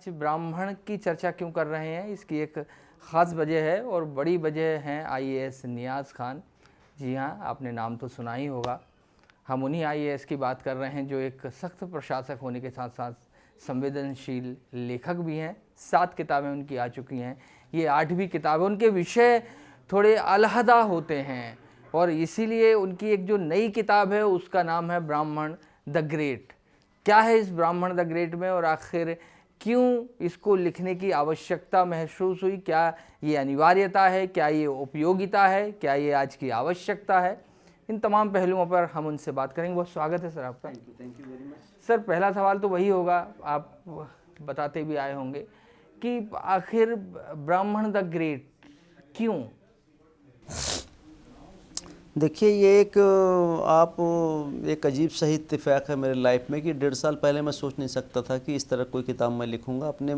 आज ब्राह्मण की चर्चा क्यों कर रहे हैं, इसकी एक ख़ास वजह है और बड़ी वजह हैं आईएएस नियाज़ खान। जी हाँ, आपने नाम तो सुना ही होगा। हम उन्हीं आईएएस की बात कर रहे हैं जो एक सख्त प्रशासक होने के साथ साथ संवेदनशील लेखक भी हैं। 7 किताबें उनकी आ चुकी हैं, ये 8वीं किताब है। उनके विषय थोड़े अलहदा होते हैं और इसीलिए उनकी एक जो नई किताब है उसका नाम है ब्राह्मण द ग्रेट। क्या है इस ब्राह्मण द ग्रेट में और आखिर क्यों इसको लिखने की आवश्यकता महसूस हुई, क्या ये अनिवार्यता है, क्या ये उपयोगिता है, क्या ये आज की आवश्यकता है, इन तमाम पहलुओं पर हम उनसे बात करेंगे। बहुत स्वागत है सर आपका। Thank you very much. Sir, पहला सवाल तो वही होगा, आप बताते भी आए होंगे कि आखिर ब्राह्मण द ग्रेट क्यों? देखिए, ये एक अजीब सा ही इत्तेफाक है मेरे लाइफ में कि 1.5 साल पहले मैं सोच नहीं सकता था कि इस तरह कोई किताब मैं लिखूंगा अपने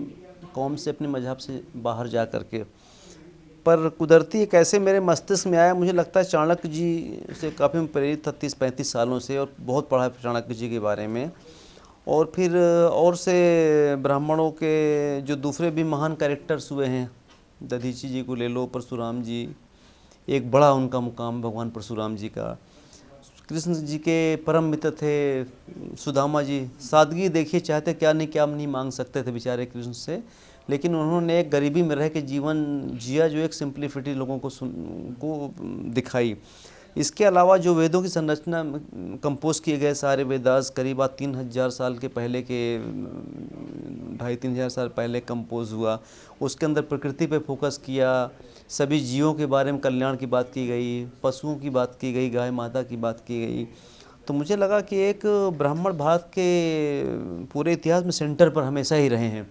कौम से, अपने मजहब से बाहर जा कर के। पर कुदरती कैसे मेरे मस्तिष्क में आया, मुझे लगता है चाणक्य जी से काफ़ी मैं प्रेरित था 30-35 सालों से, और बहुत पढ़ा है चाणक्य जी के बारे में। और फिर और से ब्राह्मणों के जो दूसरे भी महान कैरेक्टर्स हुए हैं, दधीची जी को ले लो, परशुराम जी, एक बड़ा उनका मुकाम भगवान परशुराम जी का। कृष्ण जी के परम मित्र थे सुदामा जी। सादगी देखिए, चाहते क्या नहीं मांग सकते थे बेचारे कृष्ण से, लेकिन उन्होंने एक गरीबी में रह के जीवन जिया जो एक सिंप्लिसिटी लोगों को दिखाई। इसके अलावा जो वेदों की संरचना कंपोज किए गए सारे वेदास करीब 3000 साल के पहले के 2500-3000 साल पहले कंपोज हुआ। उसके अंदर प्रकृति पे फोकस किया, सभी जीवों के बारे में कल्याण की बात की गई, पशुओं की बात की गई, गाय माता की बात की गई। तो मुझे लगा कि एक ब्राह्मण भारत के पूरे इतिहास में सेंटर पर हमेशा ही रहे हैं,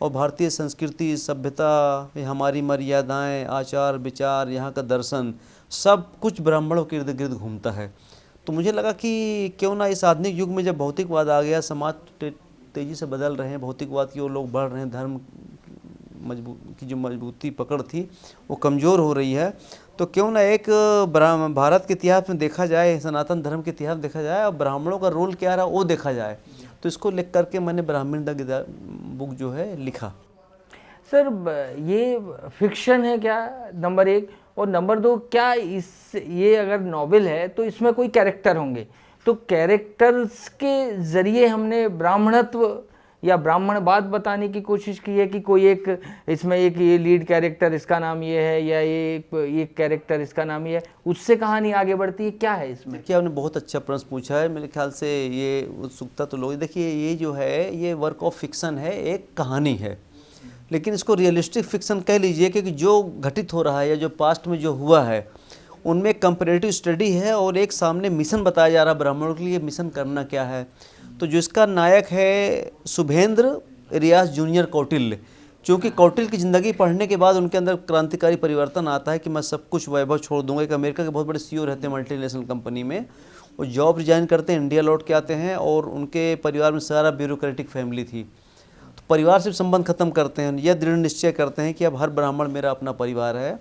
और भारतीय संस्कृति, सभ्यता, हमारी मर्यादाएं, आचार विचार, यहाँ का दर्शन, सब कुछ ब्राह्मणों के इर्द गिर्द घूमता है। तो मुझे लगा कि क्यों ना इस आधुनिक युग में जब भौतिकवाद आ गया, समाज तेज़ी से बदल रहे हैं, भौतिकवाद की ओर लोग बढ़ रहे हैं, धर्म की जो मजबूती पकड़ थी वो कमज़ोर हो रही है, तो क्यों ना एक भारत के इतिहास में देखा जाए, सनातन धर्म के इतिहास देखा जाए और ब्राह्मणों का रोल क्या रहा वो देखा जाए। तो इसको लिख करके मैंने ब्राह्मण द बुक जो है लिखा। सर, ये फिक्शन है क्या, नंबर 1, और नंबर 2, क्या ये अगर नॉवेल है तो इसमें कोई कैरेक्टर होंगे, तो कैरेक्टर्स के ज़रिए हमने ब्राह्मणत्व या ब्राह्मणवाद बताने की कोशिश की है कि कोई एक इसमें एक ये लीड कैरेक्टर इसका नाम ये है या ये कैरेक्टर इसका नाम ये है, उससे कहानी आगे बढ़ती है, क्या है इसमें? क्या आपने बहुत अच्छा प्रश्न पूछा है। मेरे ख्याल से ये उत्सुकता तो लोग, देखिए ये जो है ये वर्क ऑफ फिक्शन है, एक कहानी है, लेकिन इसको रियलिस्टिक फिक्शन कह लीजिए, क्योंकि जो घटित हो रहा है या जो पास्ट में जो हुआ है उनमें कंपैरेटिव स्टडी है और एक सामने मिशन बताया जा रहा है ब्राह्मणों के लिए, मिशन करना क्या है। तो जिसका नायक है शुभेंद्र रियाज जूनियर कौटिल्य, क्योंकि कौटिल्य की ज़िंदगी पढ़ने के बाद उनके अंदर क्रांतिकारी परिवर्तन आता है कि मैं सब कुछ वैभव छोड़ दूंगा। एक अमेरिका के बहुत बड़े सीईओ रहते हैं मल्टीनेशनल कंपनी में, वो जॉब रिजाइन करते हैं, इंडिया लौट के आते हैं, और उनके परिवार में सारा ब्यूरोक्रेटिक फैमिली थी, तो परिवार से संबंध खत्म करते हैं। यह दृढ़ निश्चय करते हैं कि अब हर ब्राह्मण मेरा अपना परिवार है,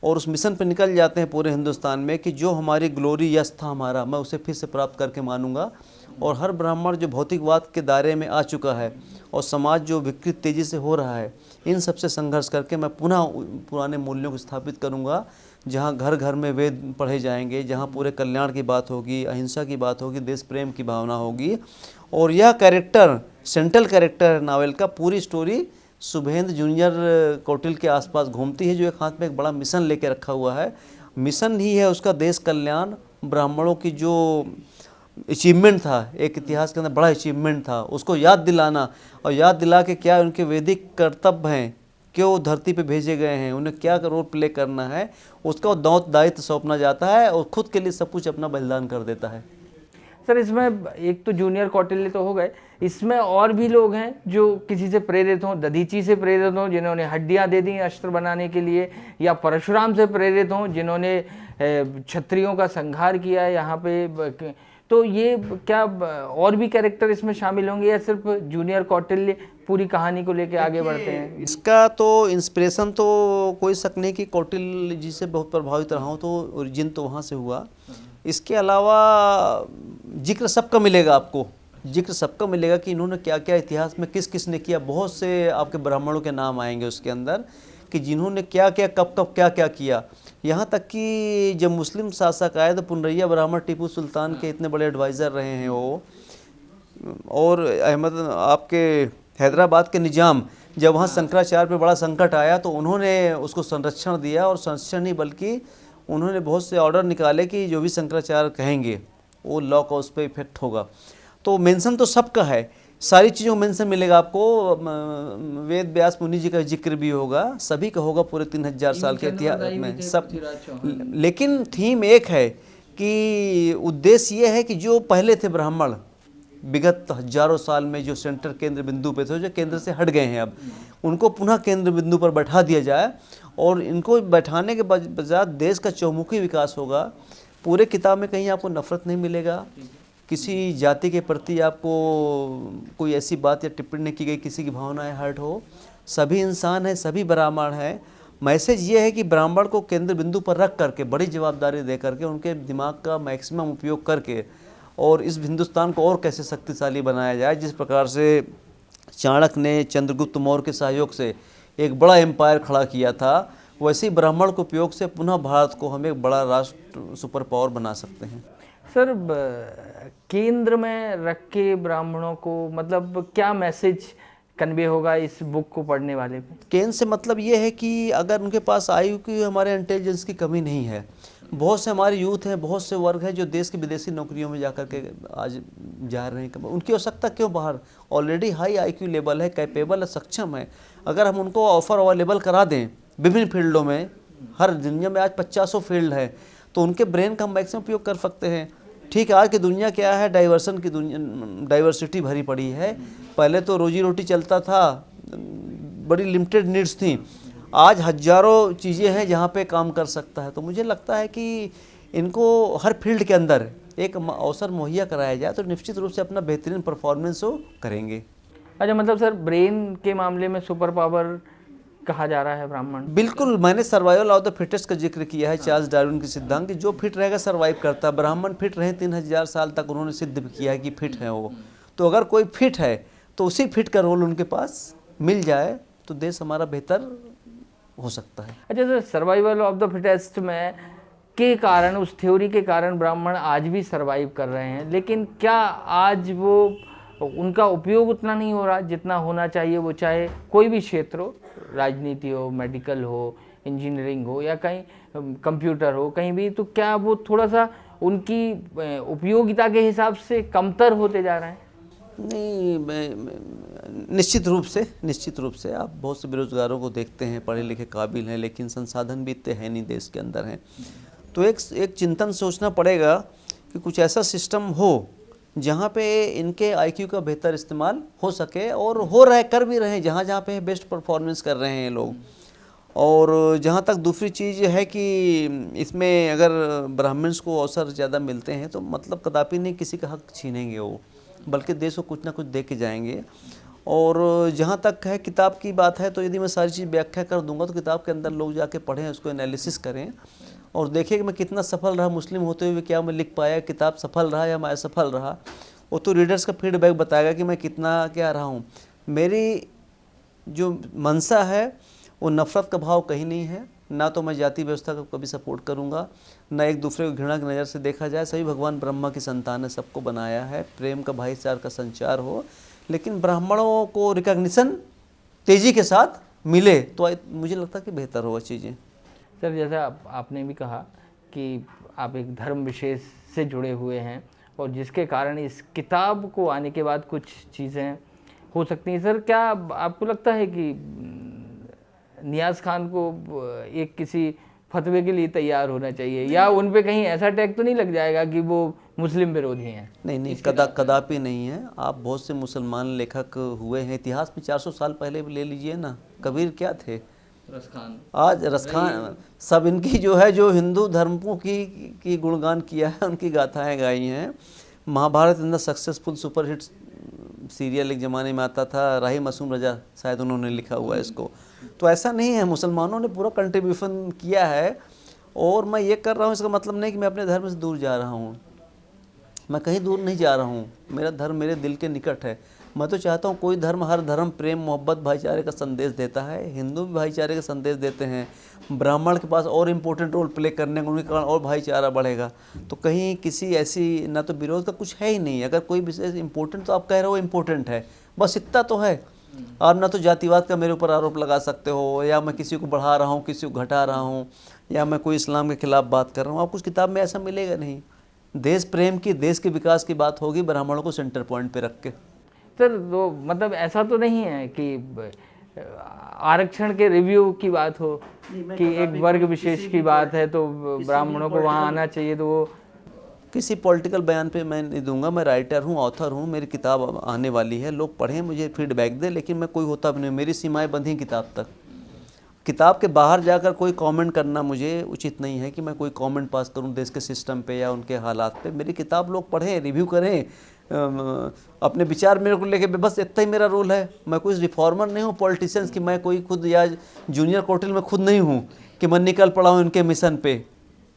और उस मिशन पर निकल जाते हैं पूरे हिंदुस्तान में कि जो हमारी ग्लोरी यश था हमारा, मैं उसे फिर से प्राप्त करके मानूंगा। और हर ब्राह्मण जो भौतिकवाद के दायरे में आ चुका है और समाज जो विकृत तेज़ी से हो रहा है, इन सब से संघर्ष करके मैं पुनः पुराने मूल्यों को स्थापित करूंगा, जहां घर घर में वेद पढ़े जाएंगे, जहां पूरे कल्याण की बात होगी, अहिंसा की बात होगी, देश प्रेम की भावना होगी। और यह कैरेक्टर सेंट्रल कैरेक्टर है नावल का। पूरी स्टोरी शुभेंद्र जूनियर कौटिल्य के आसपास घूमती है, जो एक हाथ में एक बड़ा मिशन लेके रखा हुआ है। मिशन ही है उसका देश कल्याण, ब्राह्मणों की जो अचीवमेंट था, एक इतिहास के अंदर बड़ा अचीवमेंट था, उसको याद दिलाना, और याद दिला के क्या उनके वैदिक कर्तव्य हैं, क्यों धरती पे भेजे गए हैं, उन्हें क्या रोल प्ले करना है, उसका दायित्व सौंपना जाता है, और खुद के लिए सब कुछ अपना बलिदान कर देता है। सर, इसमें एक तो जूनियर कौटिल्य तो हो गए, इसमें और भी लोग हैं जो किसी से प्रेरित हों, दधीची से प्रेरित हों जिन्होंने हड्डियां दे दी अस्त्र बनाने के लिए, या परशुराम से प्रेरित हों जिन्होंने क्षत्रियों का संहार किया है यहाँ पे, तो ये क्या और भी कैरेक्टर इसमें शामिल होंगे या सिर्फ जूनियर कौटिल्य पूरी कहानी को लेके आगे बढ़ते हैं? इसका तो इंस्पिरेशन तो कोई शक नहीं कि कौटिल्य जी से बहुत प्रभावित रहा हूँ, तो ओरिजिन तो वहाँ से हुआ। इसके अलावा जिक्र सबका मिलेगा आपको, जिक्र सबका मिलेगा कि इन्होंने क्या क्या इतिहास में किस किस ने किया। बहुत से आपके ब्राह्मणों के नाम आएंगे उसके अंदर कि जिन्होंने क्या क्या कब कब क्या क्या किया। यहाँ तक कि जब मुस्लिम शासक आए तो पुनरैया ब्राह्मण टीपू सुल्तान के इतने बड़े एडवाइज़र रहे हैं वो। और अहमद आपके हैदराबाद के निज़ाम, जब वहाँ शंकराचार्य पे बड़ा संकट आया तो उन्होंने उसको संरक्षण दिया, और संरक्षण नहीं बल्कि उन्होंने बहुत से ऑर्डर निकाले कि जो भी शंकराचार्य कहेंगे वो लॉ का उस पर इफेक्ट होगा। तो मेंशन तो सबका है, सारी चीज़ों में मेंशन मिलेगा आपको। वेद व्यास मुनि जी का जिक्र भी होगा, सभी का होगा पूरे 3000 साल के इतिहास में सब। लेकिन थीम एक है कि उद्देश्य ये है कि जो पहले थे ब्राह्मण विगत हजारों साल में जो सेंटर केंद्र बिंदु पे थे, जो केंद्र से हट गए हैं, अब उनको पुनः केंद्र बिंदु पर बैठा दिया जाए, और इनको बैठाने के बजाय देश का चौमुखी विकास होगा। पूरे किताब में कहीं आपको नफरत नहीं मिलेगा, किसी जाति के प्रति आपको कोई ऐसी बात या टिप्पणी नहीं की गई किसी की भावनाएं हर्ट हो। सभी इंसान हैं, सभी ब्राह्मण हैं। मैसेज ये है कि ब्राह्मण को केंद्र बिंदु पर रख करके, बड़ी जवाबदारी दे करके, उनके दिमाग का मैक्सिमम उपयोग करके, और इस हिंदुस्तान को और कैसे शक्तिशाली बनाया जाए। जिस प्रकार से चाणक्य ने चंद्रगुप्त मौर्य के सहयोग से एक बड़ा एम्पायर खड़ा किया था, वैसे ही ब्राह्मण के उपयोग से पुनः भारत को हम एक बड़ा राष्ट्र सुपर पावर बना सकते हैं। सर, केंद्र में रख के ब्राह्मणों को मतलब क्या मैसेज कन्वे होगा इस बुक को पढ़ने वाले पे? केंद्र से मतलब ये है कि अगर उनके पास आयु की, हमारे इंटेलिजेंस की कमी नहीं है। बहुत से हमारे यूथ हैं, बहुत से वर्ग हैं जो देश की विदेशी नौकरियों में जाकर के आज जा रहे हैं। उनकी आवश्यकता क्यों बाहर? ऑलरेडी हाई आईक्यू लेवल है, कैपेबल है, सक्षम है। अगर हम उनको ऑफर अवेलेबल करा दें विभिन्न फील्डों में, हर दुनिया में आज 50 फील्ड है, तो उनके ब्रेन का हम मैक्सिमम उपयोग कर सकते हैं। ठीक है, आज की दुनिया क्या है, डाइवर्सन की दुनिया, डाइवर्सिटी भरी पड़ी है। पहले तो रोजी रोटी चलता था, बड़ी लिमिटेड नीड्स थी, आज हजारों चीज़ें हैं जहाँ पे काम कर सकता है। तो मुझे लगता है कि इनको हर फील्ड के अंदर एक अवसर मुहैया कराया जाए तो निश्चित रूप से अपना बेहतरीन परफॉर्मेंस वो करेंगे। अच्छा, मतलब सर ब्रेन के मामले में सुपर पावर कहा जा रहा है ब्राह्मण? बिल्कुल, मैंने सर्वाइवल ऑफ द फिटेस्ट का जिक्र किया है, चार्ल्स डार्विन के सिद्धांत कि जो फिट रहेगा सर्वाइव करता है। ब्राह्मण फिट रहे 3000 साल तक, उन्होंने सिद्ध किया है कि फिट है वो। तो अगर कोई फिट है तो उसी फिट का रोल उनके पास मिल जाए तो देश हमारा बेहतर हो सकता है। अच्छा sir, survival of the fittest में के कारण, उस थ्योरी के कारण ब्राह्मण आज भी सर्वाइव कर रहे हैं, लेकिन क्या आज वो उनका उपयोग उतना नहीं हो रहा जितना होना चाहिए? वो चाहे कोई भी क्षेत्र हो, राजनीति हो, मेडिकल हो, इंजीनियरिंग हो, या कहीं कंप्यूटर हो, कहीं भी, तो क्या वो थोड़ा सा उनकी उपयोगिता के हिसाब से कमतर होते जा रहे हैं? नहीं, निश्चित रूप से आप बहुत से बेरोजगारों को देखते हैं, पढ़े लिखे काबिल हैं, लेकिन संसाधन भी इतने हैं नहीं, देश के अंदर हैं। तो एक चिंतन सोचना पड़ेगा कि कुछ ऐसा सिस्टम हो जहाँ पे इनके आईक्यू का बेहतर इस्तेमाल हो सके, और हो रहा है, कर भी रहे हैं, जहाँ जहाँ पे बेस्ट परफॉर्मेंस कर रहे हैं ये लोग। और जहाँ तक दूसरी चीज़ है कि इसमें अगर ब्राह्मण्स को अवसर ज़्यादा मिलते हैं तो मतलब कदापि नहीं किसी का हक छीनेंगे वो, बल्कि देश को कुछ ना कुछ दे के जाएंगे। और जहाँ तक है किताब की बात है, तो यदि मैं सारी चीज़ व्याख्या कर दूंगा तो किताब के अंदर लोग जाके पढ़ें, उसको एनालिसिस करें और देखें कि मैं कितना सफल रहा मुस्लिम होते हुए, क्या मैं लिख पाया, किताब सफल रहा या मैं असफल रहा। वो तो रीडर्स का फीडबैक बताएगा कि मैं कितना क्या रहा हूँ। मेरी जो मंशा है वो नफ़रत का भाव कहीं नहीं है, ना तो मैं जाति व्यवस्था को कभी सपोर्ट करूँगा, ना एक दूसरे को घृणा की नज़र से देखा जाए। सभी भगवान ब्रह्मा की संतान है, सबको बनाया है, प्रेम का भाईचार का संचार हो, लेकिन ब्राह्मणों को रिकॉग्निशन तेज़ी के साथ मिले तो मुझे लगता है कि बेहतर होगा चीज़ें। सर, जैसा आपने भी कहा कि आप एक धर्म विशेष से जुड़े हुए हैं और जिसके कारण इस किताब को आने के बाद कुछ चीज़ें हो सकती हैं। सर, क्या आपको लगता है कि नियाज़ खान को एक किसी फतवे के लिए तैयार होना चाहिए, या उन पे कहीं ऐसा टैग तो नहीं लग जाएगा कि वो मुस्लिम विरोधी हैं? नहीं, कदापि नहीं है। आप बहुत से मुसलमान लेखक हुए हैं इतिहास में, 400 साल पहले भी ले लीजिए ना, कबीर क्या थे, रसखान, आज रसखान, सब इनकी जो है, जो हिंदू धर्मों की गुणगान किया है, उनकी गाथाएं गाई हैं। महाभारत इतना सक्सेसफुल सुपरहिट सीरियल एक ज़माने में आता था, राही मासूम रजा शायद उन्होंने लिखा हुआ है इसको। तो ऐसा नहीं है, मुसलमानों ने पूरा कंट्रीब्यूशन किया है। और मैं ये कर रहा हूँ इसका मतलब नहीं कि मैं अपने धर्म से दूर जा रहा हूँ। मैं कहीं दूर नहीं जा रहा हूँ, मेरा धर्म मेरे दिल के निकट है। मैं तो चाहता हूँ कोई धर्म, हर धर्म प्रेम मोहब्बत भाईचारे का संदेश देता है। हिंदू भी भाईचारे का संदेश देते हैं, ब्राह्मण के पास और इम्पोर्टेंट रोल प्ले करने का, उनके कारण और भाईचारा बढ़ेगा। तो कहीं किसी ऐसी ना तो विरोध का कुछ है ही नहीं। अगर कोई विशेष इम्पोर्टेंट तो आप कह रहे हो इम्पोर्टेंट है, बस इतना तो है। आप ना तो जातिवाद का मेरे ऊपर आरोप लगा सकते हो, या मैं किसी को बढ़ा रहा हूँ किसी को घटा रहा हूँ, या मैं कोई इस्लाम के खिलाफ बात कर रहा हूँ। आपको उस किताब में ऐसा मिलेगा नहीं। देश प्रेम की, देश के विकास की बात होगी, ब्राह्मणों को सेंटर पॉइंट पे रख के। सर तो मतलब ऐसा तो नहीं है कि आरक्षण के रिव्यू की बात हो कि एक वर्ग विशेष की बात है तो ब्राह्मणों को वहाँ आना चाहिए, तो वो किसी पॉलिटिकल बयान पे मैं नहीं दूंगा। मैं राइटर हूँ, ऑथर हूँ, मेरी किताब अब आने वाली है, लोग पढ़ें, मुझे फीडबैक दें, लेकिन मैं कोई होता भी नहीं, मेरी सीमाएं बंधी किताब तक। किताब के बाहर जाकर कोई कमेंट करना मुझे उचित नहीं है कि मैं कोई कमेंट पास करूं देश के सिस्टम पे या उनके हालात पे। मेरी किताब लोग पढ़ें, रिव्यू करें, अपने विचार मेरे को लेके, बस इतना ही मेरा रोल है। मैं कोई रिफॉर्मर नहीं हूँ पॉलिटिशियंस की, मैं कोई खुद या जूनियर कौटिल में खुद नहीं हूँ कि मैं निकल पड़ा हूँ इनके मिशन पे।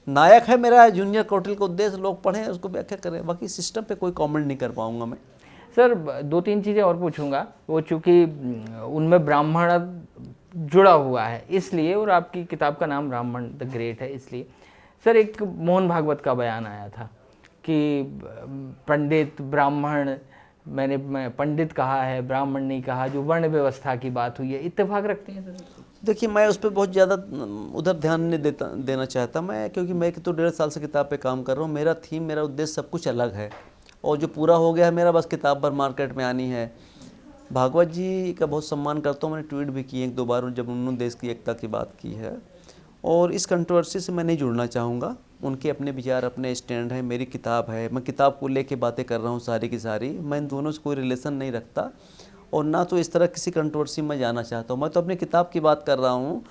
नायक है मेरा जूनियर कौटिल का उद्देश्य, लोग पढ़ें उसको व्याख्या करें, बाकी सिस्टम पे कोई कमेंट नहीं कर पाऊंगा मैं। सर 2-3 चीज़ें और पूछूंगा, वो चूँकि उनमें ब्राह्मण जुड़ा हुआ है इसलिए, और आपकी किताब का नाम ब्राह्मण द ग्रेट है इसलिए। सर एक मोहन भागवत का बयान आया था कि पंडित ब्राह्मण, मैं पंडित कहा है, ब्राह्मण नहीं कहा, जो वर्ण व्यवस्था की बात हुई है, इत्तेफाक रखते हैं सर? देखिए, मैं उस पर बहुत ज़्यादा उधर ध्यान नहीं देना चाहता मैं, क्योंकि मैं तो 1.5 साल से किताब पे काम कर रहा हूँ। मेरा थीम, मेरा उद्देश्य सब कुछ अलग है, और जो पूरा हो गया है मेरा, बस किताब पर मार्केट में आनी है। भागवत जी का बहुत सम्मान करता हूँ, मैंने ट्वीट भी किए 1-2 बार जब उन्होंने देश की एकता की बात की है, और इस कंट्रोवर्सी से मैं नहीं जुड़ना चाहूँगा। उनके अपने विचार, अपने स्टैंड है, मेरी किताब है, मैं किताब को लेके बातें कर रहा हूँ सारी की सारी। मैं इन दोनों से कोई रिलेशन नहीं रखता, और ना तो इस तरह किसी कंट्रोवर्सी में जाना चाहता हूँ। मैं तो अपनी किताब की बात कर रहा हूँ,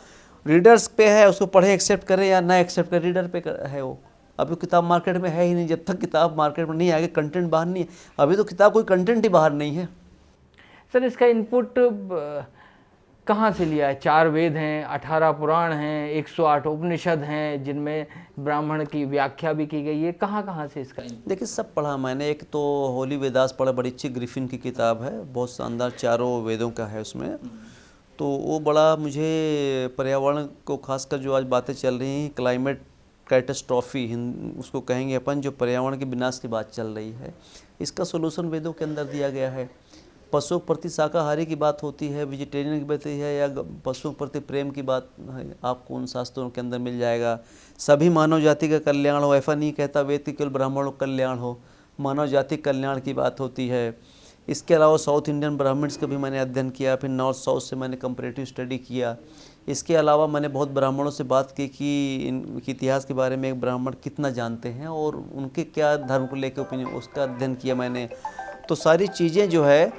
रीडर्स पे है, उसको पढ़े, एक्सेप्ट करें या ना एक्सेप्ट करें, रीडर पे है वो। अभी किताब मार्केट में है ही नहीं, जब तक किताब मार्केट में नहीं आएगी, कंटेंट बाहर नहीं है। अभी तो किताब कोई कंटेंट ही बाहर नहीं है। सर इसका इनपुट कहाँ से लिया है? 4 वेद हैं, 18 पुराण हैं, 108 उपनिषद हैं, जिनमें ब्राह्मण की व्याख्या भी की गई है। कहाँ से इसका इनपुट? देखिए, सब पढ़ा मैंने। एक तो होली वेदास पढ़ा, बड़ी अच्छी ग्रिफिन की किताब है, बहुत शानदार, 4 वेदों का है उसमें। तो वो बड़ा मुझे पर्यावरण को खासकर जो आज बातें चल रही हैं, क्लाइमेट कैटास्ट्रॉफी उसको कहेंगे अपन, जो पर्यावरण के विनाश की बात चल रही है, इसका सोल्यूशन वेदों के अंदर दिया गया है। पशुओं के प्रति शाकाहारी की बात होती है, वेजिटेरियन की बात है, या पशुओं के प्रति प्रेम की बात है, आपको उन शास्त्रों के अंदर मिल जाएगा। सभी मानव जाति का कल्याण हो, ऐसा नहीं कहता वेद कि केवल ब्राह्मणों का कल्याण हो, मानव जाति कल्याण की बात होती है। इसके अलावा साउथ इंडियन ब्राह्मण्स का भी मैंने अध्ययन किया, फिर नॉर्थ साउथ से मैंने कंपैरेटिव स्टडी किया। इसके अलावा मैंने बहुत ब्राह्मणों से बात की कि इनके इतिहास के बारे में एक ब्राह्मण कितना जानते हैं और उनके क्या धर्म को लेकर ओपिनियन, उसका अध्ययन किया मैंने। तो सारी चीज़ें जो है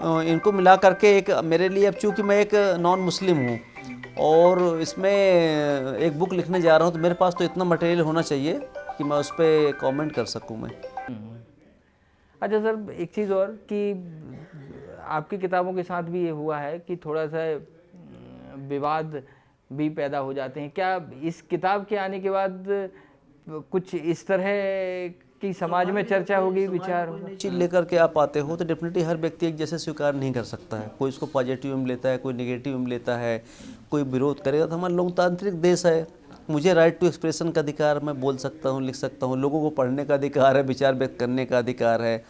इनको मिला करके एक मेरे लिए, अब चूँकि मैं एक नॉन मुस्लिम हूँ और इसमें एक बुक लिखने जा रहा हूँ, तो मेरे पास तो इतना मटेरियल होना चाहिए कि मैं उस पर कॉमेंट कर सकूँ मैं। अच्छा सर, एक चीज़ और कि आपकी किताबों के साथ भी ये हुआ है कि थोड़ा सा विवाद भी पैदा हो जाते हैं। क्या इस किताब के आने के बाद कुछ इस तरह की समाज में चर्चा होगी, विचार होगा? चीज़ लेकर के आप आते हो तो डेफिनेटली हर व्यक्ति एक जैसे स्वीकार नहीं कर सकता है। कोई इसको पॉजिटिव में लेता है, कोई नेगेटिव में लेता है, कोई विरोध करेगा। तो हमारा लोकतांत्रिक देश है, मुझे राइट टू एक्सप्रेशन का अधिकार, मैं बोल सकता हूँ, लिख सकता हूँ, लोगों को पढ़ने का अधिकार है, विचार व्यक्त करने का अधिकार है,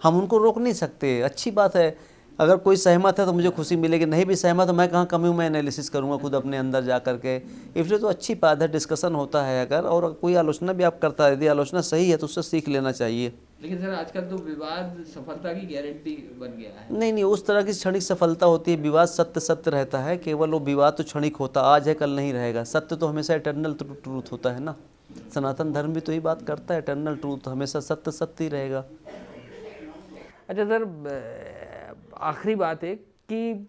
हम उनको रोक नहीं सकते। अच्छी बात है, अगर कोई सहमत है तो मुझे खुशी मिलेगी, नहीं भी सहमत तो मैं कहाँ कमी हूँ, मैं एनालिसिस करूँगा खुद अपने अंदर जा करके। इसलिए तो अच्छी बात है, डिस्कशन होता है अगर, और कोई आलोचना भी आप करता है, यदि आलोचना सही है तो उससे सीख लेना चाहिए। लेकिन सर आजकल तो विवाद सफलता की गारंटी बन गया है। नहीं, उस तरह की क्षणिक सफलता होती है, विवाद सत्य रहता है, केवल वो विवाद तो क्षणिक होता, आज है कल नहीं रहेगा। सत्य तो हमेशा इटर्नल ट्रूथ होता है ना, सनातन धर्म भी तो ही बात करता है, इटर्नल ट्रूथ, हमेशा सत्य ही रहेगा। अच्छा सर, आखिरी बात है कि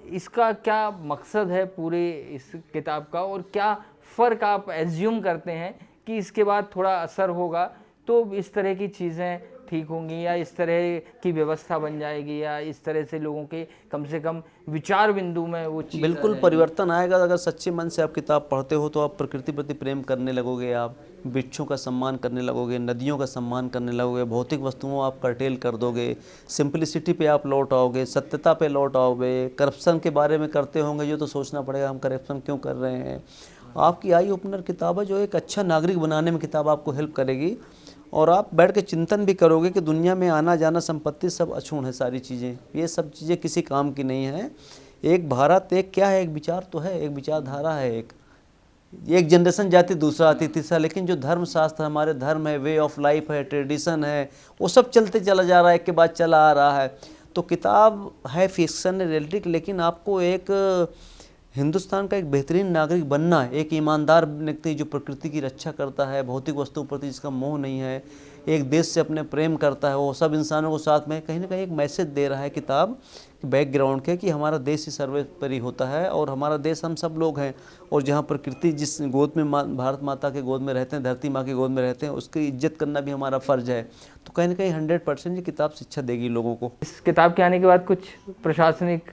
इसका क्या मकसद है पूरे इस किताब का, और क्या फ़र्क आप एज्यूम करते हैं कि इसके बाद थोड़ा असर होगा तो इस तरह की चीज़ें ठीक होंगी, या इस तरह की व्यवस्था बन जाएगी, या इस तरह से लोगों के कम से कम विचार बिंदु में वो चीज़ बिल्कुल परिवर्तन आएगा। अगर सच्चे मन से आप किताब पढ़ते हो तो आप प्रकृति प्रति प्रेम करने लगोगे, आप वृक्षों का सम्मान करने लगोगे, नदियों का सम्मान करने लगोगे, भौतिक वस्तुओं आप कर्टेल कर दोगे, सिंपलिसिटी पे आप लौट आओगे, सत्यता पे लौट आओगे, करप्शन के बारे में करते होंगे जो तो सोचना पड़ेगा हम करप्शन क्यों कर रहे हैं। आपकी आई ओपनर किताब है जो एक अच्छा नागरिक बनाने में किताब आपको हेल्प करेगी, और आप बैठ के चिंतन भी करोगे कि दुनिया में आना जाना संपत्ति सब अछूत है, सारी चीज़ें, ये सब चीज़ें किसी काम की नहीं है। एक भारत, एक क्या है, एक विचार तो है, एक विचारधारा है, एक जनरेशन जाती दूसरा आती तीसरा, लेकिन जो धर्म शास्त्र हमारे धर्म है, वे ऑफ लाइफ है, ट्रेडिशन है, वो सब चलते चला जा रहा है, एक के बाद चला आ रहा है। तो किताब है फिक्शन रियलिटिक, लेकिन आपको एक हिंदुस्तान का एक बेहतरीन नागरिक बनना है, एक ईमानदार व्यक्ति जो प्रकृति की रक्षा करता है, भौतिक वस्तुओं प्रति जिसका मोह नहीं है, एक देश से अपने प्रेम करता है, वो सब इंसानों को साथ में कहीं ना कहीं एक मैसेज दे रहा है किताब बैकग्राउंड के, कि हमारा देश ही सर्वोपरि होता है और हमारा देश हम सब लोग हैं, और जहाँ प्रकृति जिस गोद में भारत माता के गोद में रहते हैं, धरती माँ की गोद में रहते हैं, उसकी इज्जत करना भी हमारा फ़र्ज़ है। तो कहीं ना कहीं 100% ये किताब शिक्षा देगी लोगों को। इस किताब के आने के बाद कुछ प्रशासनिक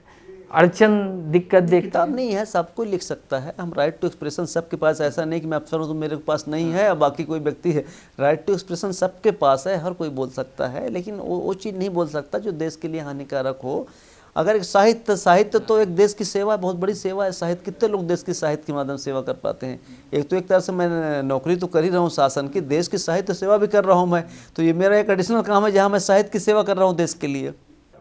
अड़चन दिक्कत किताब नहीं है, सब कोई लिख सकता है। हम राइट टू एक्सप्रेशन सबके पास, ऐसा नहीं कि मैं अफसर हूँ तो मेरे पास नहीं है और बाकी कोई व्यक्ति है। राइट टू एक्सप्रेशन सबके पास है, हर कोई बोल सकता है, लेकिन वो चीज़ नहीं बोल सकता जो देश के लिए हानिकारक हो। अगर एक साहित्य तो एक देश की सेवा, बहुत बड़ी सेवा है साहित्य। कितने लोग देश की साहित्य के माध्यम से सेवा कर पाते हैं। एक तरह से मैं नौकरी तो कर ही रहा हूँ शासन की, देश की साहित्य सेवा भी कर रहा हूँ मैं, तो ये मेरा एक एडिशनल काम है जहाँ मैं साहित्य की सेवा कर रहा हूँ देश के लिए।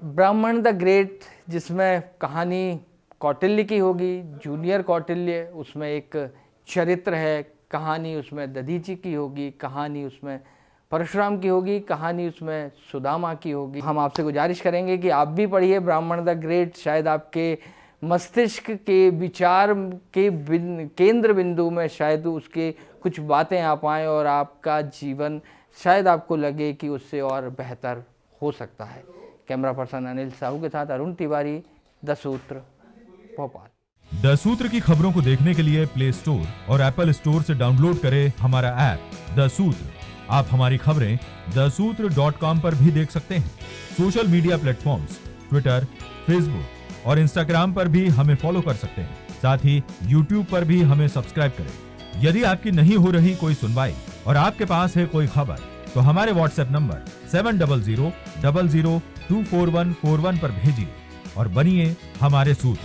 ब्राह्मण द ग्रेट, जिसमें कहानी कौटिल्य की होगी, जूनियर कौटिल्य, उसमें एक चरित्र है, कहानी उसमें दधीची की होगी, कहानी उसमें परशुराम की होगी, कहानी उसमें सुदामा की होगी। हम आपसे गुजारिश करेंगे कि आप भी पढ़िए ब्राह्मण द ग्रेट, शायद आपके मस्तिष्क के विचार के केंद्र बिंदु में शायद उसके कुछ बातें आ पाएँ और आपका जीवन शायद आपको लगे कि उससे और बेहतर हो सकता है। कैमरा पर्सन अनिल साहू के साथ अरुण तिवारी, द सूत्र, भोपाल। द सूत्र की खबरों को देखने के लिए प्ले स्टोर और एप्पल स्टोर से डाउनलोड करें हमारा ऐप द सूत्र। आप हमारी खबरें thesutra.com पर भी देख सकते हैं। Social media platforms Twitter, Facebook और इंस्टाग्राम पर भी हमें फॉलो कर सकते हैं। साथ ही यूट्यूब पर भी हमें सब्सक्राइब करें। यदि आपकी नहीं हो रही कोई सुनवाई और आपके पास है कोई खबर, तो हमारे व्हाट्सएप नंबर 70000244141 पर भेजिए और बनिए हमारे सूत्र।